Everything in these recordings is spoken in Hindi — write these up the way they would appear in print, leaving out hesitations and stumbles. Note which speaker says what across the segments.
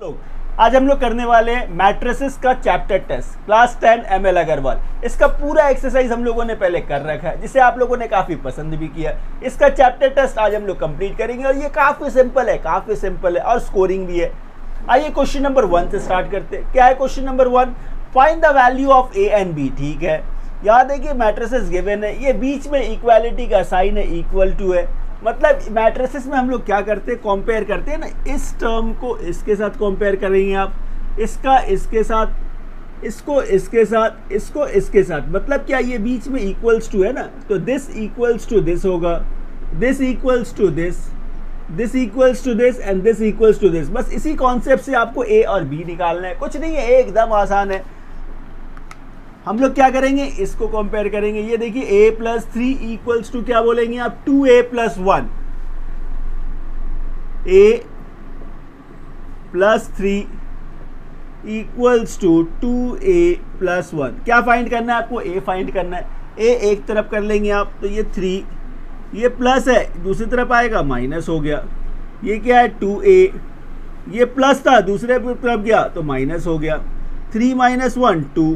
Speaker 1: लोग आज हम लोग करने वाले हैं मैट्रिसेस का chapter test class 10 ML Agarwal. इसका पूरा एक्सरसाइज हम लोगों ने पहले कर रखा है जिसे आप लोगों ने काफ़ी पसंद भी किया। इसका चैप्टर टेस्ट आज हम लोग कंप्लीट करेंगे और ये काफ़ी सिंपल है और स्कोरिंग भी है। आइए क्वेश्चन नंबर 1 से स्टार्ट करते हैं। क्या है question number 1? Find the value of a and b. ठीक है, याद है कि मैट्रिसेस गिवन है, ये बीच में इक्वालिटी का साइन है, इक्वल टू है। मतलब मैट्रिसेस में हम लोग क्या करते हैं, कंपेयर करते हैं ना, इस टर्म को इसके साथ कंपेयर करेंगे आप, इसका इसके साथ, इसको इसके साथ, इसको इसके साथ। मतलब क्या, ये बीच में इक्वल्स टू है ना, तो दिस इक्वल्स टू दिस होगा, this equals to this, this equals to this and this equals to this. बस इसी कॉन्सेप्ट से आपको ए और बी निकालना है, कुछ नहीं है, एकदम आसान है। हम लोग क्या करेंगे, इसको कंपेयर करेंगे। ये देखिए a प्लस 3 इक्वल्स टू क्या बोलेंगे आप, 2a plus 1। a plus 3 equals to 2a plus 1। क्या फाइंड करना है आपको, a फाइंड करना है। a एक तरफ कर लेंगे आप, तो ये 3, ये प्लस है, दूसरी तरफ आएगा माइनस हो गया। ये क्या है, 2a, ये प्लस था, दूसरे तरफ गया तो माइनस हो गया। 3 minus 1 2,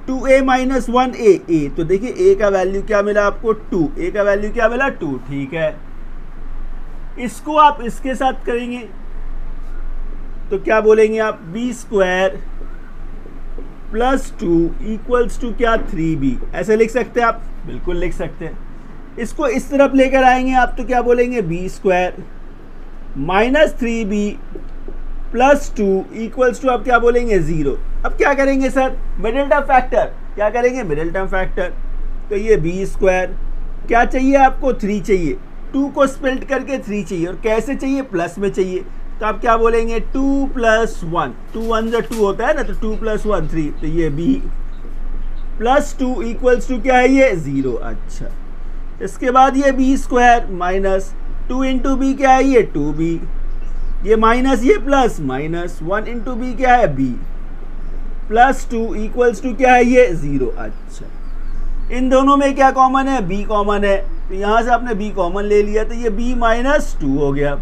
Speaker 1: 2a minus 1a a। तो देखिए a का वैल्यू क्या मिला आपको, 2। a का वैल्यू क्या मिला, 2। ठीक है, इसको आप इसके साथ करेंगे तो क्या बोलेंगे आप, b square plus 2 equals to क्या, 3b। ऐसे लिख सकते हैं आप, बिल्कुल लिख सकते हैं। इसको इस तरफ लेकर आएंगे आप तो क्या बोलेंगे, b square minus 3b plus 2 equals to आप क्या बोलेंगे, 0। अब क्या करेंगे सर, मिडिल टर्म फैक्टर। क्या करेंगे, मिडिल टर्म फैक्टर। तो ये बी स्क्वायर, क्या चाहिए आपको, 3 चाहिए। 2 को स्प्लिट करके 3 चाहिए, और कैसे चाहिए, प्लस में चाहिए। तो आप क्या बोलेंगे, 2 प्लस 1, 2 1 जो 2 होता है ना, तो 2 प्लस 1 3। तो ये बी प्लस 2 इक्वल्स टू क्या है, ये 0। अच्छा, इसके बाद ये b square minus 2 into b क्या है, ये 2b, ये माइनस ये प्लस, माइनस 1 इंटू बी क्या है, b प्लस 2 इक्वल्स टू क्या है, ये 0। अच्छा, इन दोनों में क्या कॉमन है, b कॉमन है, तो यहाँ से आपने b कॉमन ले लिया, तो ये b माइनस 2 हो गया।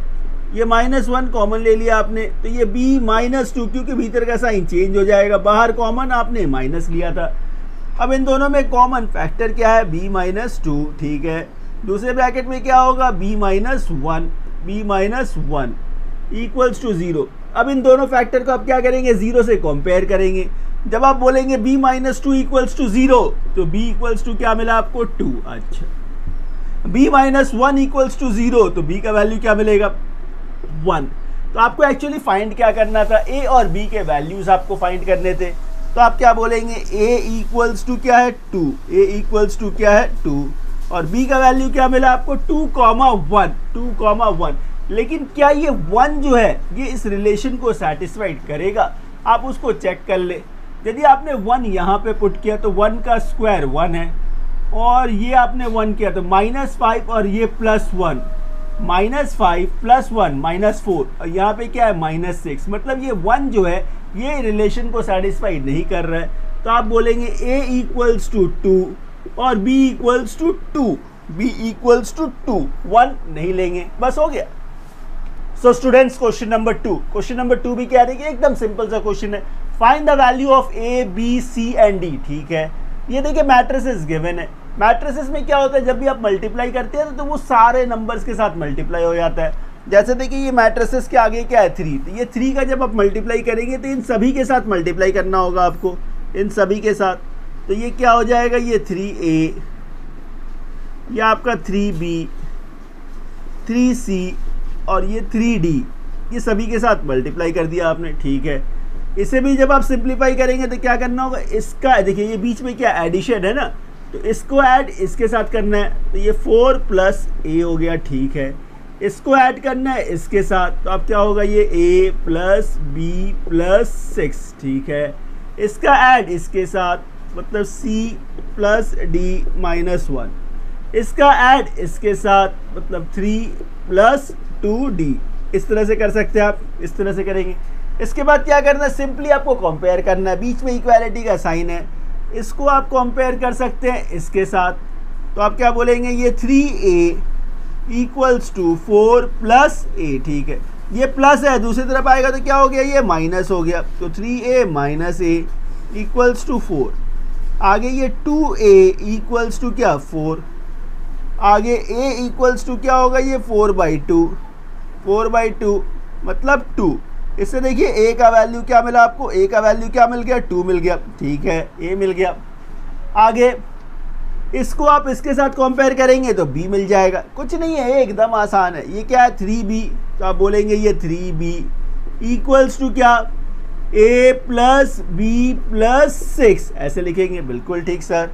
Speaker 1: ये माइनस 1 कॉमन ले लिया आपने, तो ये b माइनस 2, क्योंकि भीतर का साइन चेंज हो जाएगा, बाहर कॉमन आपने माइनस लिया था। अब इन दोनों में कॉमन फैक्टर क्या है, b माइनस 2। ठीक है, दूसरे ब्रैकेट में क्या होगा, b minus 1, b minus 1 equals to 0। अब इन दोनों फैक्टर को आप क्या करेंगे, 0 से कंपेयर करेंगे। जब आप बोलेंगे b माइनस 2 इक्वल्स टू 0, तो b इक्वल्स टू क्या मिला आपको, 2। अच्छा, b माइनस 1 इक्वल्स टू 0, तो b का वैल्यू क्या मिलेगा, 1। तो आपको एक्चुअली फाइंड क्या करना था, a और b के वैल्यूज आपको फाइंड करने थे। तो आप क्या बोलेंगे, a इक्वल्स टू क्या है, 2, a इक्वल्स टू क्या है, 2, और b का वैल्यू क्या मिला आपको, 2,1, 2,1। लेकिन क्या ये 1 जो है, ये इस रिलेशन को सेटिस्फाइड करेगा, आप उसको चेक कर ले। यदि आपने 1 यहाँ पे पुट किया तो 1 का स्क्वायर 1 है, और ये आपने 1 किया तो -5, और ये +1, -5 + 1 -4, और यहाँ पे क्या है, -6। मतलब ये 1 जो है, ये रिलेशन को सेटिस्फाइड नहीं कर रहा है। तो आप बोलेंगे a इक्वल्स टू 2 और b equals to 2, b equals to 2, 1 नहीं लेंगे, बस हो गया। So students, question number 2, question number 2 भी क्या देखिए, एकदम सिंपल सा क्वेश्चन है। Find the value of a b c and d। ठीक है, ये देखिए मैट्रिसेस गिवन है। मैट्रिसेस में क्या होता है, जब भी आप मल्टीप्लाई करते हैं तो वो सारे नंबर्स के साथ मल्टीप्लाई हो जाता है। जैसे देखिए ये मैट्रिसेस के आगे क्या है, 3, तो ये 3 का जब आप मल्टीप्लाई करेंगे तो इन सभी के साथ मल्टीप्लाई करना होगा आपको, इन सभी के साथ। तो ये क्या हो जाएगा, ये 3a, ये आपका 3b, 3c और ये 3d, ये सभी के साथ मल्टीप्लाई कर दिया आपने। ठीक है, इसे भी जब आप सिंप्लीफाई करेंगे तो क्या करना होगा, इसका देखिए ये बीच में क्या एडिशन है ना, तो इसको ऐड इसके साथ करना है, तो ये 4 + a हो गया। ठीक है, इसको ऐड करना है इसके साथ, तो अब क्या होगा, ये a + b + 6। ठीक है, इसका ऐड इसके साथ, मतलब c + d - 1, इसका ऐड इसके साथ, मतलब 3 + 2d। इस तरह से कर सकते हैं आप, इस तरह से करेंगे। इसके बाद क्या करना है, सिंपली आपको कंपेयर करना है, बीच में इक्वालिटी का साइन है, इसको आप कंपेयर कर सकते हैं इसके साथ। तो आप क्या बोलेंगे, ये 3a इक्वल्स टू 4 + a। ठीक है, ये प्लस है, दूसरी तरफ आएगा तो क्या हो गया, ये माइनस हो गया। तो 3a minus a equals to 4। आगे ये 2a इक्वल्स टू क्या, 4। आगे a इक्वल्स टू क्या होगा, ये 4/2। 4/2 मतलब 2। इससे देखिए a का वैल्यू क्या मिला आपको, a का वैल्यू क्या मिल गया, 2 मिल गया। ठीक है, a मिल गया। आगे इसको आप इसके साथ कंपेयर करेंगे तो b मिल जाएगा। कुछ नहीं है, एकदम आसान है। ये क्या है, 3b, तो आप बोलेंगे ये 3b इक्वल्स टू क्या, a प्लस b प्लस 6, ऐसे लिखेंगे। बिल्कुल ठीक सर।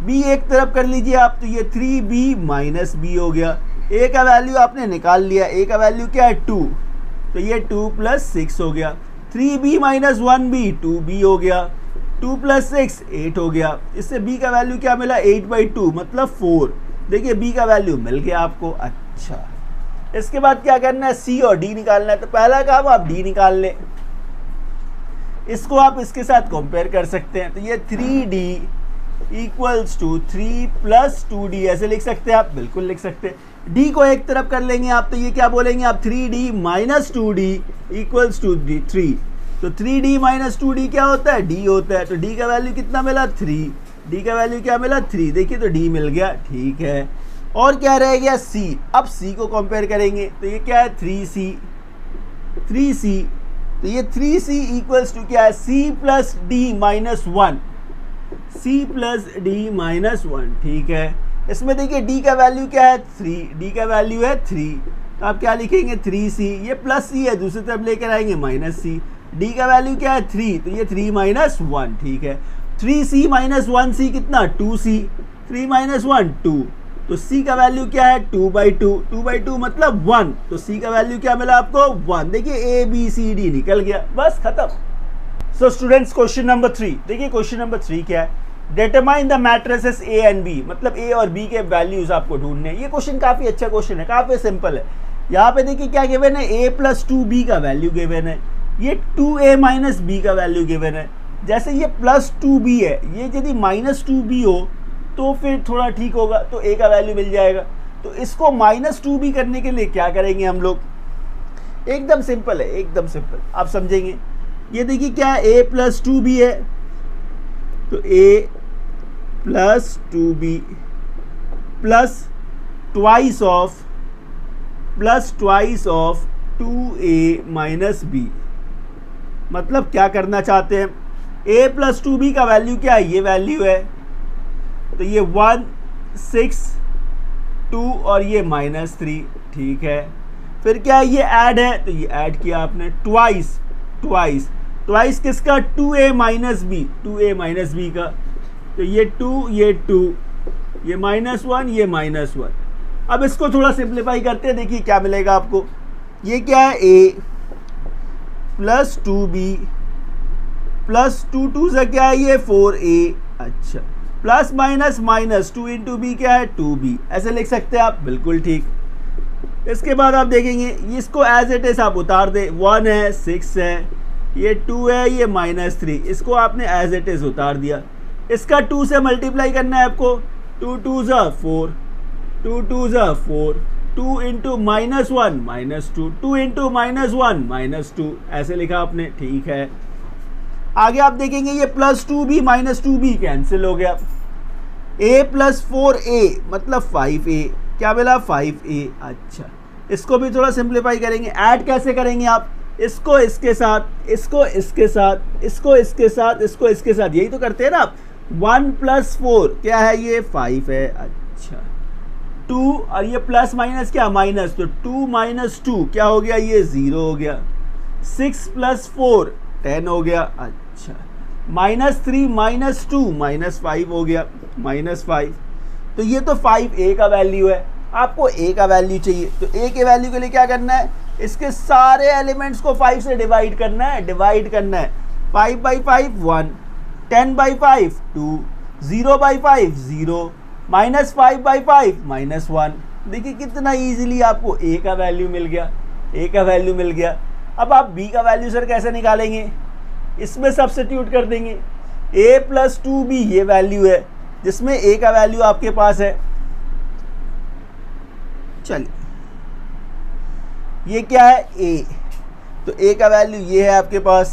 Speaker 1: b एक तरफ कर लीजिए आप, तो ये 3b माइनस b हो गया। a का वैल्यू आपने निकाल लिया, a का वैल्यू क्या है, 2, तो ये 2 प्लस 6 हो गया। 3b माइनस 1b 2b हो गया। 2 प्लस 6 8 हो गया। इससे b का वैल्यू क्या मिला, 8/2 मतलब 4। देखिए b का वैल्यू मिल गया आपको। अच्छा, इसके बाद क्या करना है, c और d निकालना है। तो पहला काम आप d निकाल लें, इसको आप इसके साथ कंपेयर कर सकते हैं। तो ये 3d equals to 3 plus 2d, ऐसे लिख सकते हैं आप, बिल्कुल लिख सकते हैं। d को एक तरफ कर लेंगे आप, तो ये क्या बोलेंगे आप, 3d minus 2d equals to 3। तो 3d माइनस 2d क्या होता है, d होता है। तो d का वैल्यू कितना मिला, 3। d का वैल्यू क्या मिला, 3। देखिए तो d मिल गया। ठीक है, और क्या रह गया, c। अब c को कंपेयर करेंगे तो ये क्या है, 3c। 3c, तो ये 3c इक्वल्स टू क्या है, c plus d minus 1। c plus d minus 1। ठीक है, इसमें देखिए d का वैल्यू क्या है, 3। d का वैल्यू है 3, तो आप क्या लिखेंगे, 3c। ये प्लस c है, दूसरी तरफ लेकर आएंगे माइनस c। d का वैल्यू क्या है, 3, तो ये 3 माइनस 1। ठीक है, 3c माइनस 1c कितना, 2c। 3 माइनस 1 2, तो c का वैल्यू क्या है, 2/2। 2/2 मतलब 1, तो c का वैल्यू क्या मिला आपको, 1। देखिए a b c d निकल गया, बस खत्म। सो स्टूडेंट्स, क्वेश्चन नंबर 3 देखिए। क्वेश्चन नंबर 3 क्या है, determine the matrices a and b, मतलब a और b के वैल्यूज आपको ढूंढने हैं। ये क्वेश्चन काफी अच्छा क्वेश्चन है, काफी सिंपल है। यहाँ पे देखिए क्या गिवन है, a प्लस 2b का वैल्यू गिवन है, ये 2a माइनस b का वैल्यू गिवन है। जैसे ये प्लस 2b है, ये यदि माइनस 2b हो तो फिर थोड़ा ठीक होगा, तो a का वैल्यू मिल जाएगा। तो इसको माइनस 2b करने के लिए क्या करेंगे हम लोग, एकदम सिंपल है, एकदम सिंपल, आप समझेंगे। ये देखिए क्या है, a प्लस 2b है, तो a plus 2b plus twice of 2a minus b। मतलब क्या करना चाहते हैं, a प्लस 2b का वैल्यू क्या है, ये वैल्यू है, तो ये 1 6 2 और ये -3। ठीक है, फिर क्या है, ये ऐड है, तो ये ऐड किया आपने। ट्वाइस किसका, 2a minus b, 2a minus b का, तो ये 2 ये 2, ये -1 ये -1। अब इसको थोड़ा सिंप्लीफाई करते हैं, देखिए क्या मिलेगा आपको। ये क्या है, a प्लस 2b प्लस 2 से क्या है, ये 4a। अच्छा, plus minus minus 2 into b क्या है, 2b, ऐसे लिख सकते हैं आप, बिल्कुल ठीक। इसके बाद आप देखेंगे इसको एज इट इज आप उतार दे, 1 है 6 है, ये 2 है, ये -3, इसको आपने एज इट इज उतार दिया। इसका 2 से मल्टीप्लाई करना है आपको, 2 2 ज़ा 4, 2 2 ज़ा 4, 2 इंटू -1 -2, 2 इंटू -1 -2, ऐसे लिखा आपने। ठीक है, आगे आप देखेंगे ये plus 2b minus 2b cancel हो गया। a प्लस 4a मतलब 5a, क्या मिला, 5a। अच्छा, इसको भी थोड़ा सिंप्लीफाई करेंगे, ऐड कैसे करेंगे आप, इसको इसके साथ, इसको इसके साथ, इसको इसके साथ, इसको इसके साथ, यही तो करते हैं ना आप। 1 प्लस 4 क्या है, ये 5 है। अच्छा, 2 और ये प्लस माइनस क्या, माइनस, तो 2 माइनस 2 क्या हो गया, ये 0 हो गया। 6 प्लस 4 10 हो गया। अच्छा, -3 -2 -5 हो गया, -5। तो ये तो 5a का वैल्यू है, आपको a का वैल्यू चाहिए, तो a के वैल्यू के लिए क्या करना है, इसके सारे एलिमेंट्स को 5 से डिवाइड करना है, 5/5 1, 10/5 2, 0/5 0, -5/5 -1। देखिए कितना इजीली आपको a का वैल्यू मिल गया, a का वैल्यू मिल गया। अब आप b का वैल्यू सर कैसे निकालेंगे, इसमें सब्स्टिट्यूट कर देंगे। a प्लस 2b ये वैल्यू है, जिसमें a का वैल्यू आपके पास है, चलिए ये क्या है a, तो a का वैल्यू ये है आपके पास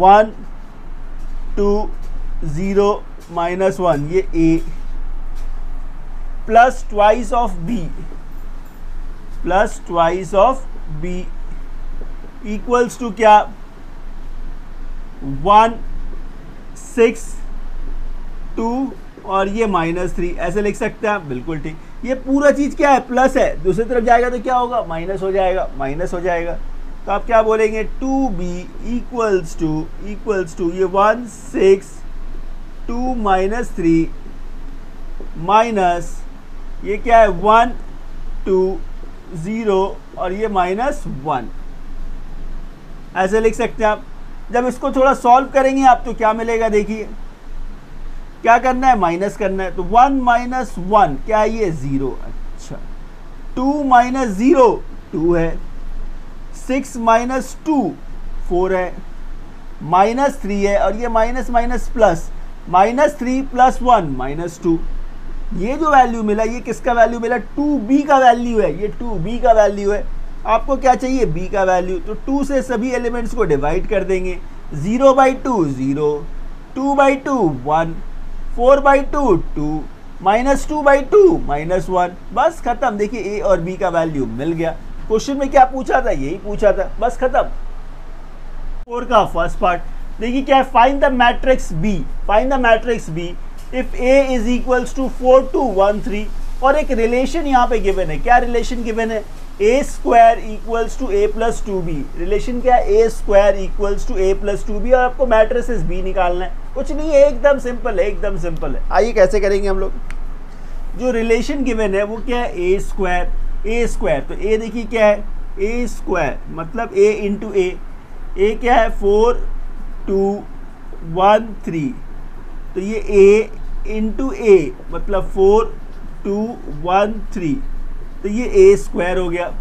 Speaker 1: 1 2 0 -1, ये a plus twice of b, plus twice of b equals to क्या 1 6 2 और ये -3, ऐसे लिख सकते हैं आप, बिल्कुल ठीक। ये पूरा चीज़ क्या है प्लस है, दूसरी तरफ जाएगा तो क्या होगा माइनस हो जाएगा, माइनस हो जाएगा। तो आप क्या बोलेंगे 2b इक्वल्स टू ये 1 6 2 -3 माइनस ये क्या है 1 2 0 और ये -1, ऐसे लिख सकते हैं आप। जब इसको थोड़ा सॉल्व करेंगे आप तो क्या मिलेगा, देखिए क्या करना है माइनस करना है, तो 1 - 1 क्या है ये 0, अच्छा 2 - 0 2 है, 6 - 2 4 है, -3 है और ये माइनस माइनस प्लस, -3 + 1 -2। ये जो वैल्यू मिला ये किसका वैल्यू मिला 2b का वैल्यू है, ये 2b का वैल्यू है। आपको क्या चाहिए b का वैल्यू, तो 2 से सभी एलिमेंट्स को डिवाइड कर देंगे, 0/2 0, 2/2 1, 4/2 2, -2/2 -1, बस खत्म। देखिए a और b का वैल्यू मिल गया। क्वेश्चन में क्या पूछा था, यही पूछा था, बस खत्म। 4 का फर्स्ट पार्ट देखिए क्या है, find the matrix b, find the matrix b if a is equals to 4 2 1 3, और एक रिलेशन यहाँ पे गिवन है। क्या रिलेशन गिवन है, a² equals to a + 2b। Relation क्या है, a² equals to a + 2b, और आपको मैट्रिसेस b निकालना है। कुछ नहीं है, एकदम सिंपल है, एकदम सिंपल है। आइए कैसे करेंगे हम लोग। जो रिलेशन गिवन है वो क्या है a², तो a देखिए क्या है a² मतलब a इंटू a क्या है 4 2 1 3, तो ये a इंटू a मतलब 4 2 1 3, तो ये a² हो गया,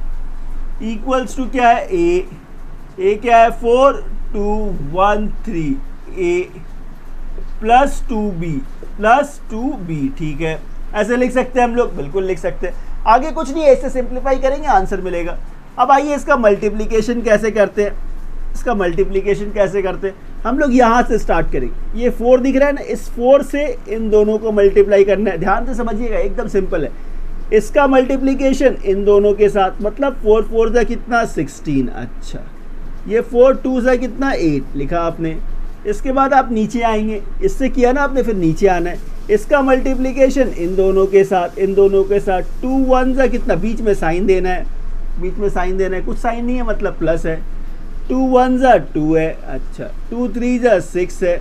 Speaker 1: इक्वल्स टू क्या है a क्या है 4 2 1 3 a प्लस 2b, ठीक है, ऐसे लिख सकते हैं हम लोग, बिल्कुल लिख सकते हैं। आगे कुछ नहीं है, इससे सिंप्लीफाई करेंगे आंसर मिलेगा। अब आइए इसका मल्टीप्लिकेशन कैसे करते हैं, इसका मल्टीप्लिकेशन कैसे करते हैं, हम लोग यहाँ से स्टार्ट करेंगे। ये 4 दिख रहा है ना, इस 4 से इन दोनों को मल्टीप्लाई करना है, ध्यान से समझिएगा, एकदम सिंपल है। इसका मल्टीप्लिकेशन इन दोनों के साथ, मतलब 4 4 से कितना 16, अच्छा ये 4 2 से कितना 8 लिखा आपने। इसके बाद आप नीचे आएंगे, इससे किया ना आपने, फिर नीचे आना है। इसका मल्टीप्लिकेशन इन दोनों के साथ, इन दोनों के साथ 2 1 से कितना, बीच में साइन देना है, बीच में साइन देना है, कुछ साइन नहीं है मतलब प्लस है, 2 1 से 2 है, अच्छा 2 3 से 6 है,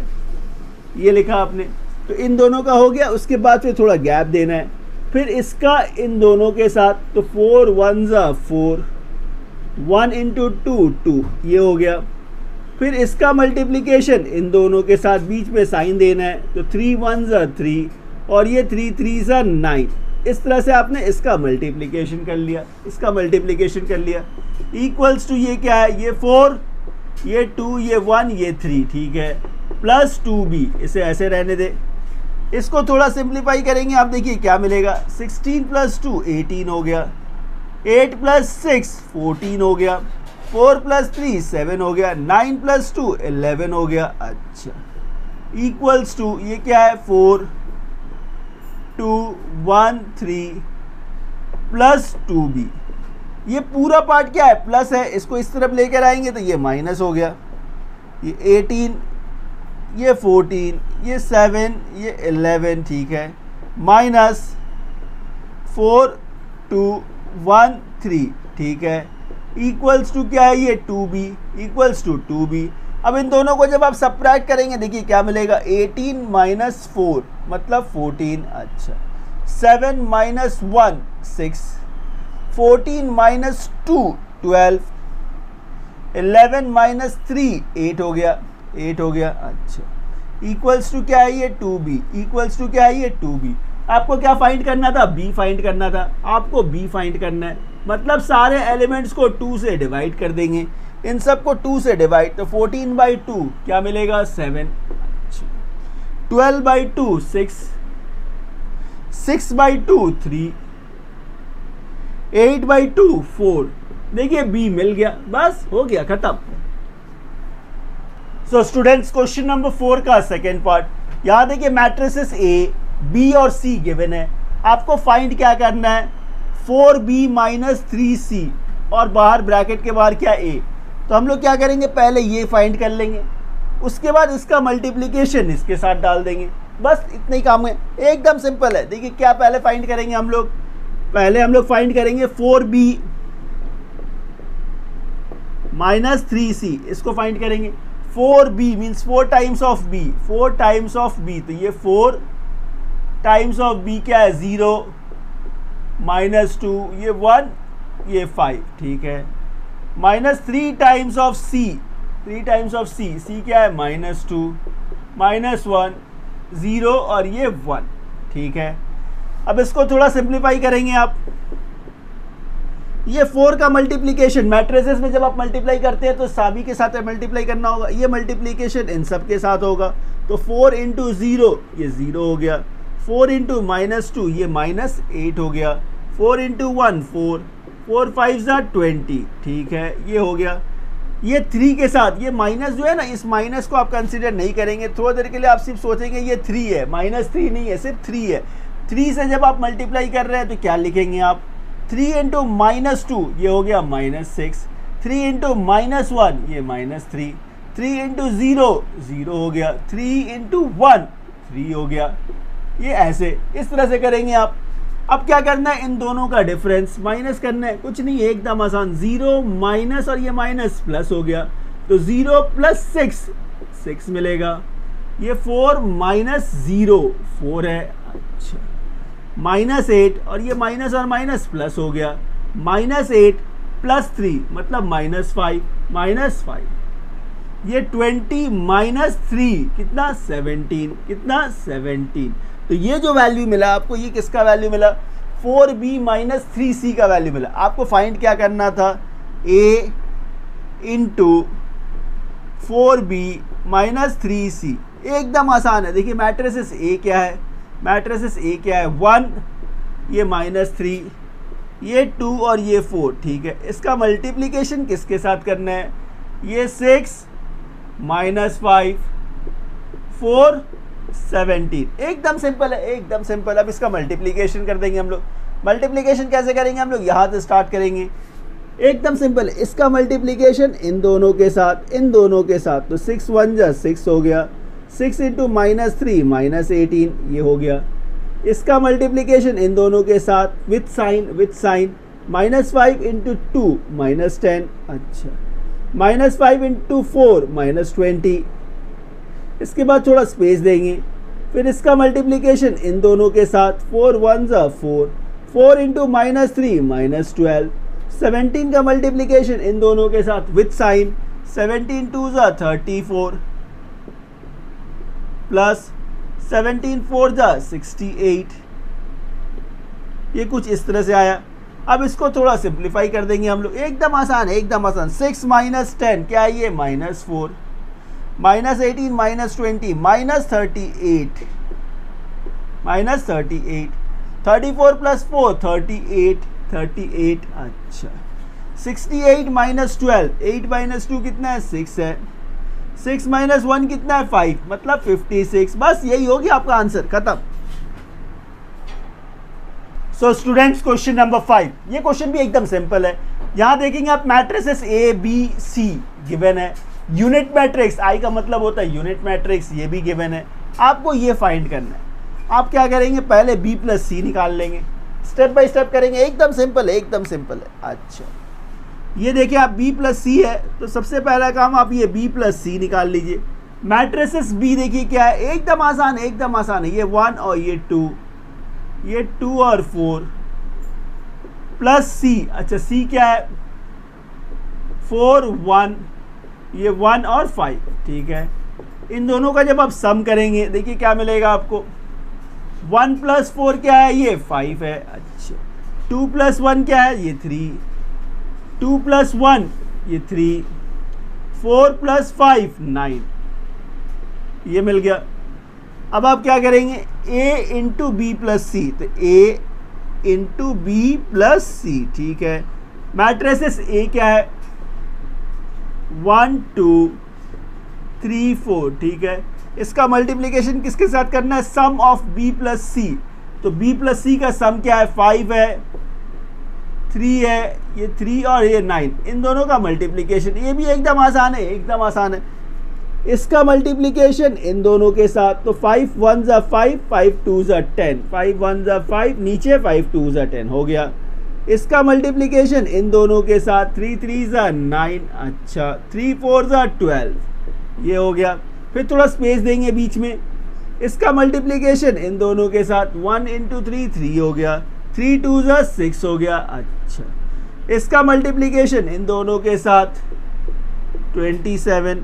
Speaker 1: ये लिखा आपने। तो इन दोनों का हो गया, उसके बाद फिर थोड़ा गैप देना है, फिर इसका इन दोनों के साथ, तो 4 1 से 4, 1 × 2 2, ये हो गया। फिर इसका मल्टीप्लिकेशन इन दोनों के साथ, बीच में साइन देना है, तो 3 1 से 3 और ये 3 3 से 9। इस तरह से आपने इसका मल्टीप्लिकेशन कर लिया, इसका मल्टीप्लिकेशन कर लिया, इक्वल्स टू ये क्या है, ये 4 ये 2 ये 1 ये 3, ठीक है, प्लस 2b, इसे ऐसे रहने दे। इसको थोड़ा सिंप्लीफाई करेंगे, आप देखिए क्या मिलेगा, 16 + 2 18 हो गया, 8 + 6 14 हो गया, 4 + 3 7 हो गया, 9 + 2 11 हो गया, अच्छा इक्वल्स टू ये क्या है 4 2 1 3 प्लस 2b। ये पूरा पार्ट क्या है प्लस है, इसको इस तरफ लेकर आएंगे तो ये माइनस हो गया, ये 18 ये 14 ये 7 ये 11, ठीक है, माइनस 4 2 1 3, ठीक है, इक्वल्स टू क्या है ये 2b, इक्वल्स टू 2b। अब इन दोनों को जब आप सब्ट्रैक्ट करेंगे देखिए क्या मिलेगा, 18 - 4 मतलब 14, अच्छा 7 - 1 6, 14 - 2 12, 11 - 3 8 हो गया, 8 हो गया, अच्छा इक्वल्स टू क्या है ये 2b, इक्वल्स टू क्या है ये 2b। आपको क्या फाइंड करना था, b फाइंड करना था, आपको b फाइंड करना है, मतलब सारे एलिमेंट्स को 2 से डिवाइड कर देंगे, इन सब को 2 से डिवाइड, तो 14/2 क्या मिलेगा 7, 12/2 6, 6/2 3, 8/2 4। देखिए बी मिल गया, बस हो गया, खत्म। सो स्टूडेंट्स, क्वेश्चन नंबर 4 का सेकेंड पार्ट। यहां देखिए मैट्रिसेस ए, बी और सी गिवन है। आपको फाइंड क्या करना है, 4b माइनस 3c और बाहर ब्रैकेट के बाहर क्या a। तो हम लोग क्या करेंगे, पहले ये फाइंड कर लेंगे, उसके बाद इसका मल्टीप्लिकेशन इसके साथ डाल देंगे, बस इतना ही काम है, एकदम सिंपल है। देखिए क्या पहले फाइंड करेंगे हम लोग, पहले हम लोग फाइंड करेंगे 4b माइनस 3c, इसको फाइंड करेंगे। 4b means 4 times of b, 4 times of b, तो ये 4 टाइम्स ऑफ b क्या है, 0 माइनस 2, ये 1, ये 5, ठीक है। Minus 3 times of c, 3 times of c क्या है, माइनस 2 माइनस 1, 0 और ये 1, ठीक है। अब इसको थोड़ा सिंप्लीफाई करेंगे आप। ये 4 का मल्टीप्लिकेशन मैट्रिसेस में जब आप मल्टीप्लाई करते हैं तो सभी के साथ मल्टीप्लाई करना होगा, ये मल्टीप्लिकेशन इन सब के साथ होगा। तो 4 इंटू 0 ये 0 हो गया, 4 इंटू माइनस 2 ये माइनस 8 हो गया, 4 इंटू 1 4, 4 5 ज़ा 20, ठीक है, ये हो गया। ये 3 के साथ ये माइनस जो है ना, इस माइनस को आप कंसिडर नहीं करेंगे, थोड़ी देर के लिए आप सिर्फ सोचेंगे ये 3 है, माइनस 3 नहीं है, सिर्फ 3 है। 3 से जब आप मल्टीप्लाई कर रहे हैं तो क्या लिखेंगे आप, 3 इंटू माइनस 2 ये हो गया माइनस 6, 3 इंटू माइनस 1 ये माइनस 3, 3 इंटू 0 0 हो गया, 3 इंटू 1 3 हो गया। ये ऐसे इस तरह से करेंगे आप। अब क्या करना है, इन दोनों का डिफरेंस माइनस करना है, कुछ नहीं, एकदम आसान। 0 माइनस और ये माइनस प्लस हो गया, तो 0 प्लस 6 मिलेगा। ये 4 माइनस 0 4 है, अच्छा, माइनस 8 और ये माइनस और माइनस प्लस हो गया, माइनस 8 प्लस 3 मतलब माइनस 5, ये 20 माइनस 3 कितना 17, कितना 17। तो ये जो वैल्यू मिला आपको, ये किसका वैल्यू मिला, 4b माइनस 3c का वैल्यू मिला। आपको फाइंड क्या करना था, a into 4b minus 3c, एकदम आसान है। देखिए मैट्रिसेस a क्या है, मैट्रिसेस a क्या है, 1 ये माइनस 3, ये 2 और ये 4, ठीक है। इसका मल्टीप्लिकेशन किसके साथ करना है, ये 6 माइनस 5 4 17, एकदम सिंपल है, एकदम सिंपल। अब इसका मल्टीप्लिकेशन कर देंगे हम लोग। मल्टीप्लिकेशन कैसे करेंगे हम लोग, यहाँ से स्टार्ट करेंगे, एकदम सिंपल है। इसका मल्टीप्लिकेशन इन दोनों के साथ, इन दोनों के साथ, तो 6 1 जा 6 हो गया, 6 इंटू माइनस 3 माइनस 18 ये हो गया। इसका मल्टीप्लिकेशन इन दोनों के साथ with sign, minus 5 into 2 minus 10, अच्छा, माइनस 5 इंटू 4 माइनस 20। इसके बाद थोड़ा स्पेस देंगे, फिर इसका मल्टीप्लिकेशन इन दोनों के साथ, 4 1 जा 4, 4 इंटू माइनस 3 माइनस 12। 17 का मल्टीप्लिकेशन इन दोनों के साथ विथ साइन, 17 2 जा 34 प्लस 17 4 जा 68। ये कुछ इस तरह से आया। अब इसको थोड़ा सिंप्लीफाई कर देंगे हम लोग, एकदम आसान है, एकदम आसान। 6 माइनस 10 क्या है, ये minus 4, minus 18 minus 20 minus 38, minus 38, 34 plus 4 38, अच्छा। 68 माइनस 12, 8 माइनस 2 कितना है, 6 है, 6 माइनस 1 कितना है, 5, मतलब 56। बस यही हो गया आपका आंसर, खत्म। सो स्टूडेंट्स, क्वेश्चन नंबर 5, ये क्वेश्चन भी एकदम सिंपल है। यहां देखेंगे आप matrices a b c given है, यूनिट मैट्रिक्स, आई का मतलब होता है यूनिट मैट्रिक्स, ये भी गिवन है। आपको ये फाइंड करना है। आप क्या करेंगे, पहले b प्लस सी निकाल लेंगे, स्टेप बाय स्टेप करेंगे, एकदम सिंपल है, एकदम सिंपल है। अच्छा, ये देखिए आप b प्लस सी है, तो सबसे पहला काम आप ये b प्लस सी निकाल लीजिए। मैट्रिसेस b देखिए क्या है, एकदम आसान है, एकदम आसान है। ये 1 और ये 2, ये 2 और 4 प्लस c, अच्छा c क्या है, 4 1, ये 1 और 5, ठीक है। इन दोनों का जब आप सम करेंगे, देखिए क्या मिलेगा आपको, 1 प्लस 4 क्या है, ये 5 है, अच्छा। 2 प्लस 1 क्या है, ये 3, 2 प्लस 1 ये 3, 4 प्लस 5 9, ये मिल गया। अब आप क्या करेंगे, a इंटू बी प्लस सी, तो a इंटू बी प्लस सी, ठीक है। मैट्रिसेस ए क्या है, 1 2 3 4, ठीक है। इसका मल्टीप्लिकेशन किसके साथ करना है, सम ऑफ बी प्लस सी। तो बी प्लस सी का सम क्या है, 5 है, 3 है, ये 3 और ये 9, इन दोनों का मल्टीप्लिकेशन, ये भी एकदम आसान है, एकदम आसान है। इसका मल्टीप्लिकेशन इन दोनों के साथ, तो 5 1 ज़ा 5, 5 2 ज़ा 10, 5 1 ज़ा 5, नीचे 5 2 ज़ा 10 हो गया। इसका मल्टीप्लिकेशन इन दोनों के साथ, 3 3 ज़ा 9, अच्छा 3 4 ज़ा 12, ये हो गया। फिर थोड़ा स्पेस देंगे बीच में। इसका मल्टीप्लिकेशन इन दोनों के साथ, 1 इंटू 3 3 हो गया, 3 2 ज़ा 6 हो गया, अच्छा। इसका मल्टीप्लिकेशन इन दोनों के साथ 27,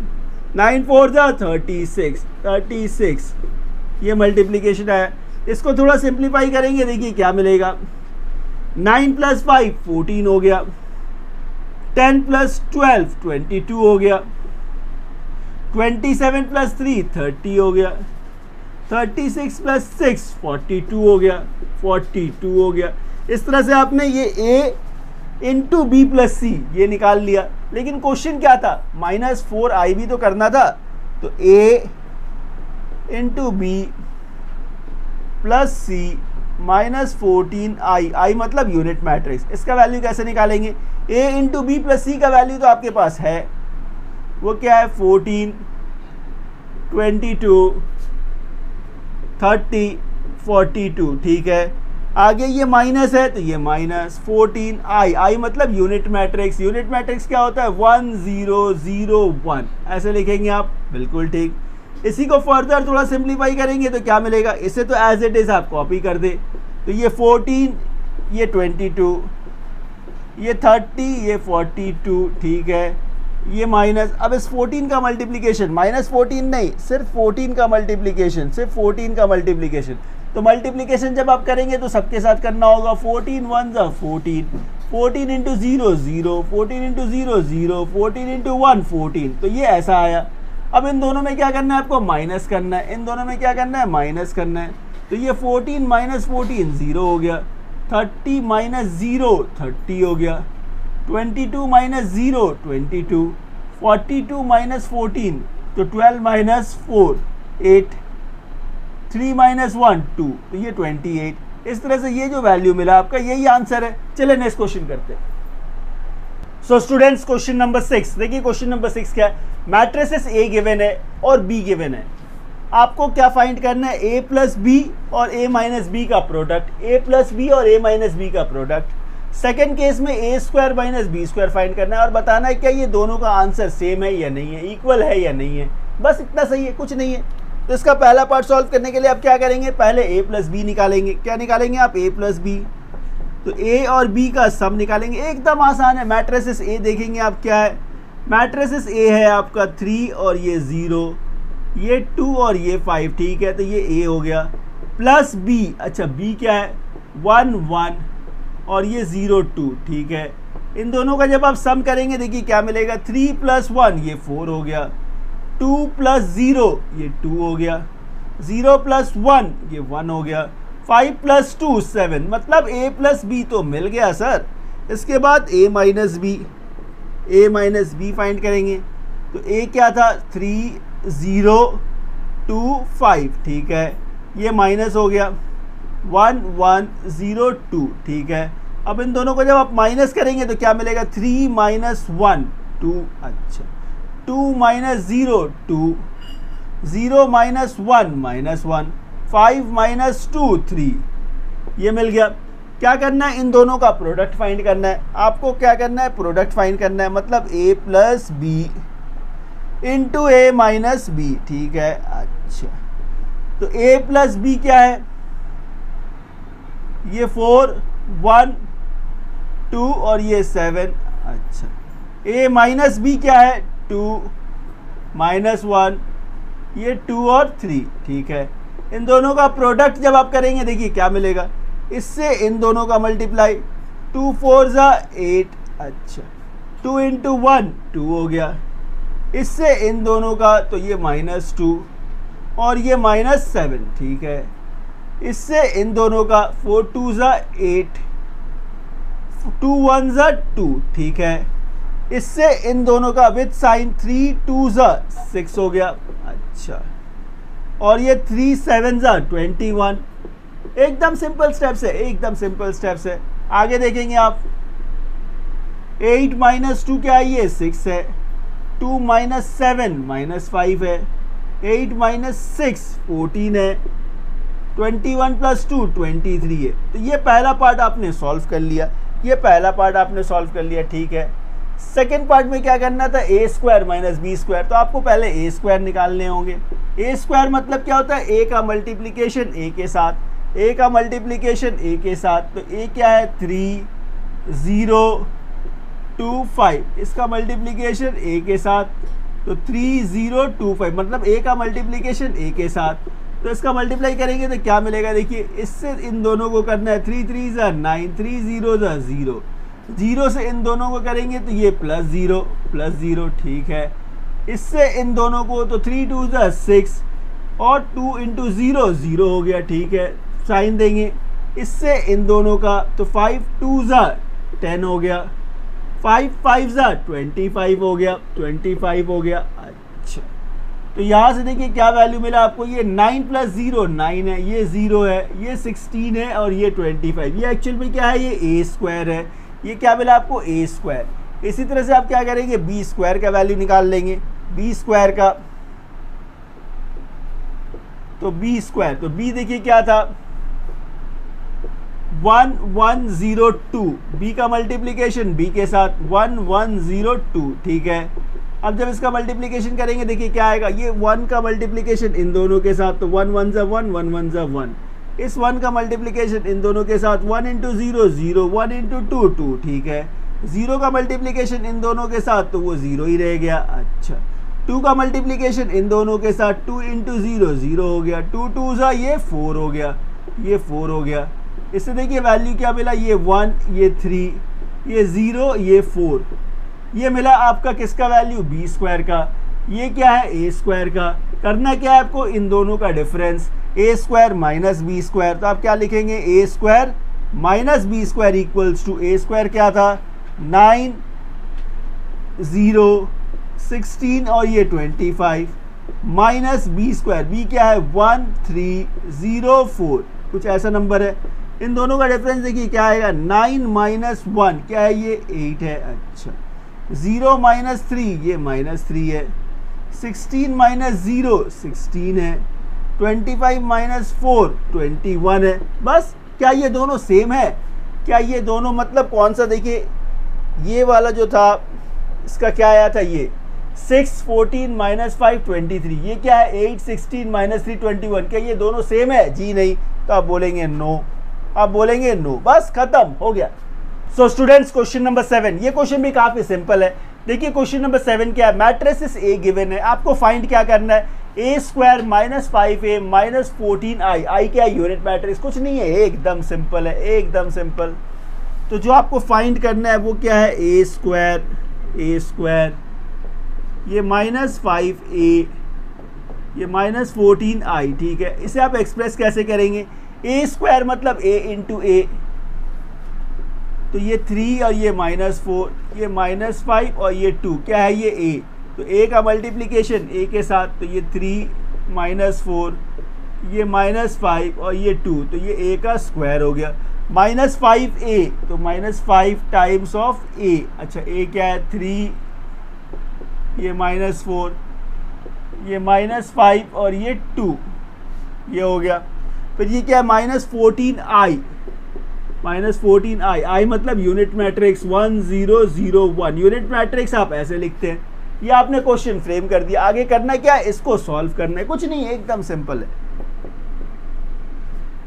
Speaker 1: 9 4 ज़ा 36, 36, ये मल्टीप्लिकेशन आया। इसको थोड़ा सिंप्लीफाई करेंगे, देखिए क्या मिलेगा, 9 + 5 14 हो गया, 10 + 12 22 हो गया, 27 + 3 30 हो गया, 36 + 6 42 हो गया, 42 हो गया। इस तरह से आपने ये a इंटू बी प्लस सी ये निकाल लिया। लेकिन क्वेश्चन क्या था, -4i भी तो करना था। तो a into b plus c -14i, i मतलब यूनिट मैट्रिक्स। इसका वैल्यू कैसे निकालेंगे, a into b plus c का वैल्यू तो आपके पास है, वो क्या है, 14 22 30 42, ठीक है। आगे ये माइनस है तो ये -14i, i मतलब यूनिट मैट्रिक्स। यूनिट मैट्रिक्स क्या होता है, 1 0 0 1, ऐसे लिखेंगे आप, बिल्कुल ठीक। इसी को फर्दर थोड़ा सिंप्लीफाई करेंगे तो क्या मिलेगा, इसे तो एज इट इज़ आप कॉपी कर दे। तो ये 14, ये 22, ये 30, ये 42, ठीक है। ये माइनस, अब इस 14 का मल्टीप्लिकेशन, -14 नहीं, सिर्फ 14 का मल्टीप्लिकेशन, सिर्फ 14 का मल्टीप्लिकेशन। तो मल्टीप्लिकेशन जब आप करेंगे तो सबके साथ करना होगा, 14 1 ज़ा 14, 14 इंटू 0 0, 14 इंटू 0 0, 14 इंटू 1 14, तो ये ऐसा आया। अब इन दोनों में क्या करना है आपको, माइनस करना है। इन दोनों में क्या करना है, माइनस करना है। तो ये 14 - 14 0 हो गया, 30 - 0 30 हो गया, 22 - 0 22, 42 - 14, तो 12 - 4 8, 3 - 1 2, तो ये 28। इस तरह से ये जो वैल्यू मिला आपका, यही आंसर है। चलिए नेक्स्ट क्वेश्चन करते हैं। सो स्टूडेंट्स, क्वेश्चन नंबर 6 देखिए। क्वेश्चन नंबर 6 क्या है, मैट्रिसेस ए गिवन है और बी गिवन है। आपको क्या फाइंड करना है, ए प्लस बी और ए माइनस बी का प्रोडक्ट, ए प्लस बी और ए माइनस बी का प्रोडक्ट। सेकेंड केस में A square minus B square find करना है और बताना है क्या ये दोनों का आंसर सेम है या नहीं है, इक्वल है या नहीं है। बस इतना सही है, कुछ नहीं है। तो इसका पहला पार्ट सॉल्व करने के लिए आप क्या करेंगे, पहले a प्लस बी निकालेंगे। क्या निकालेंगे आप, a प्लस बी। तो a और b का सम निकालेंगे, एकदम आसान है। मैट्रिसेस a देखेंगे आप क्या है, मैट्रिसेस a है आपका 3 और ये 0, ये 2 और ये 5, ठीक है। तो ये a हो गया, प्लस b, अच्छा b क्या है, 1 1 और ये 0 2, ठीक है। इन दोनों का जब आप सम करेंगे देखिए क्या मिलेगा, 3 + 1 ये 4 हो गया, 2 + 0 ये 2 हो गया, 0 + 1 ये 1 हो गया, 5 + 2 7, मतलब a प्लस बी तो मिल गया सर। इसके बाद a माइनस बी फाइंड करेंगे। तो a क्या था, 3 0 2 5, ठीक है। ये माइनस हो गया, 1 1 0 2, ठीक है। अब इन दोनों को जब आप माइनस करेंगे तो क्या मिलेगा, 3 - 1 2, अच्छा 2 - 0 2, 0 - 1 -1, 5 - 2 3, ये मिल गया। क्या करना है, इन दोनों का प्रोडक्ट फाइंड करना है। आपको क्या करना है, प्रोडक्ट फाइंड करना है, मतलब a plus b into a minus b, ठीक है। अच्छा, तो a प्लस बी क्या है, ये 4 1 2 और ये 7, अच्छा। a माइनस बी क्या है, 2 -1, ये 2 और 3, ठीक है। इन दोनों का प्रोडक्ट जब आप करेंगे देखिए क्या मिलेगा, इससे इन दोनों का मल्टीप्लाई, 2 4 ज़ा 8, अच्छा 2 इंटू 1 2 हो गया। इससे इन दोनों का, तो ये -2 और ये -7, ठीक है। इससे इन दोनों का 4 2 ज़ा 8, 2 1 ज़ा 2, ठीक है। इससे इन दोनों का विद साइन 3 2 ज़ा 6 हो गया। अच्छा, और ये 3 7 ज़ा 21। एकदम सिंपल स्टेप्स है, एकदम सिंपल स्टेप्स है। आगे देखेंगे आप, 8 माइनस 2 क्या है, ये 6 है। 2 माइनस 7 माइनस 5 है। 8 माइनस 6 14 है। 21 प्लस 2 23 है। तो ये पहला पार्ट आपने सॉल्व कर लिया, ये पहला पार्ट आपने सॉल्व कर लिया, ठीक है। सेकेंड पार्ट में क्या करना था, ए स्क्वायर माइनस बी स्क्वायर। तो आपको पहले ए स्क्वायर निकालने होंगे। ए स्क्वायर मतलब क्या होता है, ए का मल्टीप्लिकेशन ए के साथ, ए का मल्टीप्लिकेशन ए के साथ। तो ए क्या है, 3 0 2 5, इसका मल्टीप्लिकेशन ए के साथ, तो 3 0 2 5 मतलब ए का मल्टीप्लिकेशन ए के साथ। तो इसका मल्टीप्लाई करेंगे तो क्या मिलेगा, देखिए इससे इन दोनों को करना है, 3 3 ज़ा 9, 3 0 ज़ा 0, 0 से इन दोनों को करेंगे तो ये प्लस 0, ठीक है। इससे इन दोनों को तो 3 2 ज़ा 6 और 2 इंटू 0 0 हो गया, ठीक है। साइन देंगे इससे इन दोनों का, तो 5 2 ज़ा 10 हो गया, 5 5 ज़ा 25 हो गया, 25 हो गया। अच्छा, तो यहाँ से देखिए क्या वैल्यू मिला आपको, ये 9 प्लस 0 9 है, ये 0 है, ये 16 है और ये 25। ये एक्चुअल में क्या है, ये ए स्क्वायर है। ये क्या मिला आपको, ए स्क्वायर। इसी तरह से आप क्या करेंगे, बी स्क्वायर का वैल्यू निकाल लेंगे, बी स्क्वायर का। तो बी स्क्वायर, तो बी देखिए क्या था, 1 1 0 2, बी का मल्टीप्लिकेशन बी के साथ 1 1 0 2, ठीक है। अब जब इसका मल्टीप्लिकेशन करेंगे देखिए क्या आएगा, ये 1 का मल्टीप्लिकेशन इन दोनों के साथ, तो 1 1 ज़ा 1, 1 1 ज़ा 1। इस 1 का मल्टीप्लिकेशन इन दोनों के साथ, 1 इंटू 0 0, 1 इंटू 2 2, ठीक है। 0 का मल्टीप्लिकेशन इन दोनों के साथ, तो वो 0 ही रह गया। अच्छा, 2 का मल्टीप्लिकेशन इन दोनों के साथ, 2 इंटू 0 0 हो गया, 2 2 ज़ा ये 4 हो गया, ये 4 हो गया। इससे देखिए वैल्यू क्या मिला, ये 1, ये 3, ये 0, ये 4, ये मिला आपका किसका वैल्यू, बी स्क्वायर का। ये क्या है, ए स्क्वायर का। करना क्या है आपको, इन दोनों का difference, A square minus B square. तो आप क्या लिखेंगे, A square minus B square equals to, A square क्या था, 9 0 16 और ये 25 माइनस बी स्क्वायर, बी क्या है 1 3 0 4, कुछ ऐसा नंबर है। इन दोनों का डिफरेंस देखिए क्या आएगा, 9 माइनस 1 क्या है, ये 8 है। अच्छा, 0 माइनस 3 ये माइनस 3 है, 16 माइनस 0 16 है, 25 माइनस 4 21 है। बस, क्या ये दोनों सेम है, क्या ये दोनों मतलब कौन सा, देखिए ये वाला जो था इसका क्या आया था, ये 6 14 माइनस 5 23, ये क्या है 8 16 माइनस 3 21, क्या ये दोनों सेम है, जी नहीं। तो आप बोलेंगे नो, आप बोलेंगे नो, बस खत्म हो गया। सो स्टूडेंट्स, क्वेश्चन नंबर 7, ये क्वेश्चन भी काफी सिंपल है। देखिए क्वेश्चन नंबर 7 क्या है, मैट्रिसेस ए गिवन है, आपको फाइंड क्या करना है, A square minus 5a minus 14i, I क्या है, यूनिट मैट्रिक्स, कुछ नहीं है, एकदम सिंपल है, एकदम सिंपल। तो जो आपको फाइंड करना है वो क्या है, ए स्क्वायर ये माइनस 5a ये माइनस 14i, ठीक है। इसे आप एक्सप्रेस कैसे करेंगे, ए स्क्वायर मतलब a इंटू ए, तो ये 3 और ये माइनस 4, ये माइनस 5 और ये 2, क्या है ये a, तो a का मल्टीप्लिकेशन a के साथ, तो ये 3 माइनस 4 ये माइनस 5 और ये 2, तो ये a का स्क्वायर हो गया। माइनस 5a, तो माइनस 5 टाइम्स ऑफ a। अच्छा, a क्या है 3, ये माइनस 4 ये माइनस 5 और ये 2, ये हो गया। फिर ये क्या है माइनस 14i, माइनस 14i, आई मतलब यूनिट मैट्रिक्स 1 0 0 1, यूनिट मैट्रिक्स आप ऐसे लिखते हैं। ये आपने क्वेश्चन फ्रेम कर दिया, आगे करना क्या है, इसको सॉल्व करना है, कुछ नहीं, एकदम सिंपल है।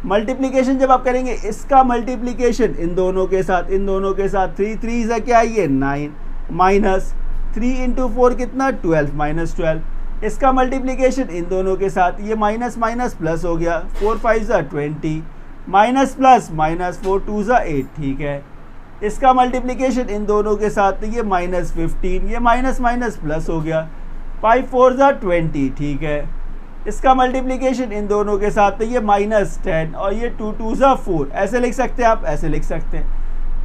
Speaker 1: मल्टीप्लिकेशन जब आप करेंगे, इसका मल्टीप्लिकेशन इन दोनों के साथ, इन दोनों के साथ, 3 3 से क्या है ये 9 माइनस 3 इंटू 4 कितना 12 माइनस 12, इसका मल्टीप्लिकेशन इन दोनों के साथ, ये माइनस माइनस प्लस हो गया, 4 5 ज़ा 20 माइनस प्लस माइनस 4 2 ज़ा 8, ठीक है। इसका मल्टीप्लिकेशन इन दोनों के साथ, तो ये माइनस 15 ये माइनस माइनस प्लस हो गया, 5 4 ज़ा 20, ठीक है। इसका मल्टीप्लिकेशन इन दोनों के साथ, तो ये -10 और ये 2 2 ज़ा 4, ऐसे लिख सकते हैं आप, ऐसे लिख सकते हैं।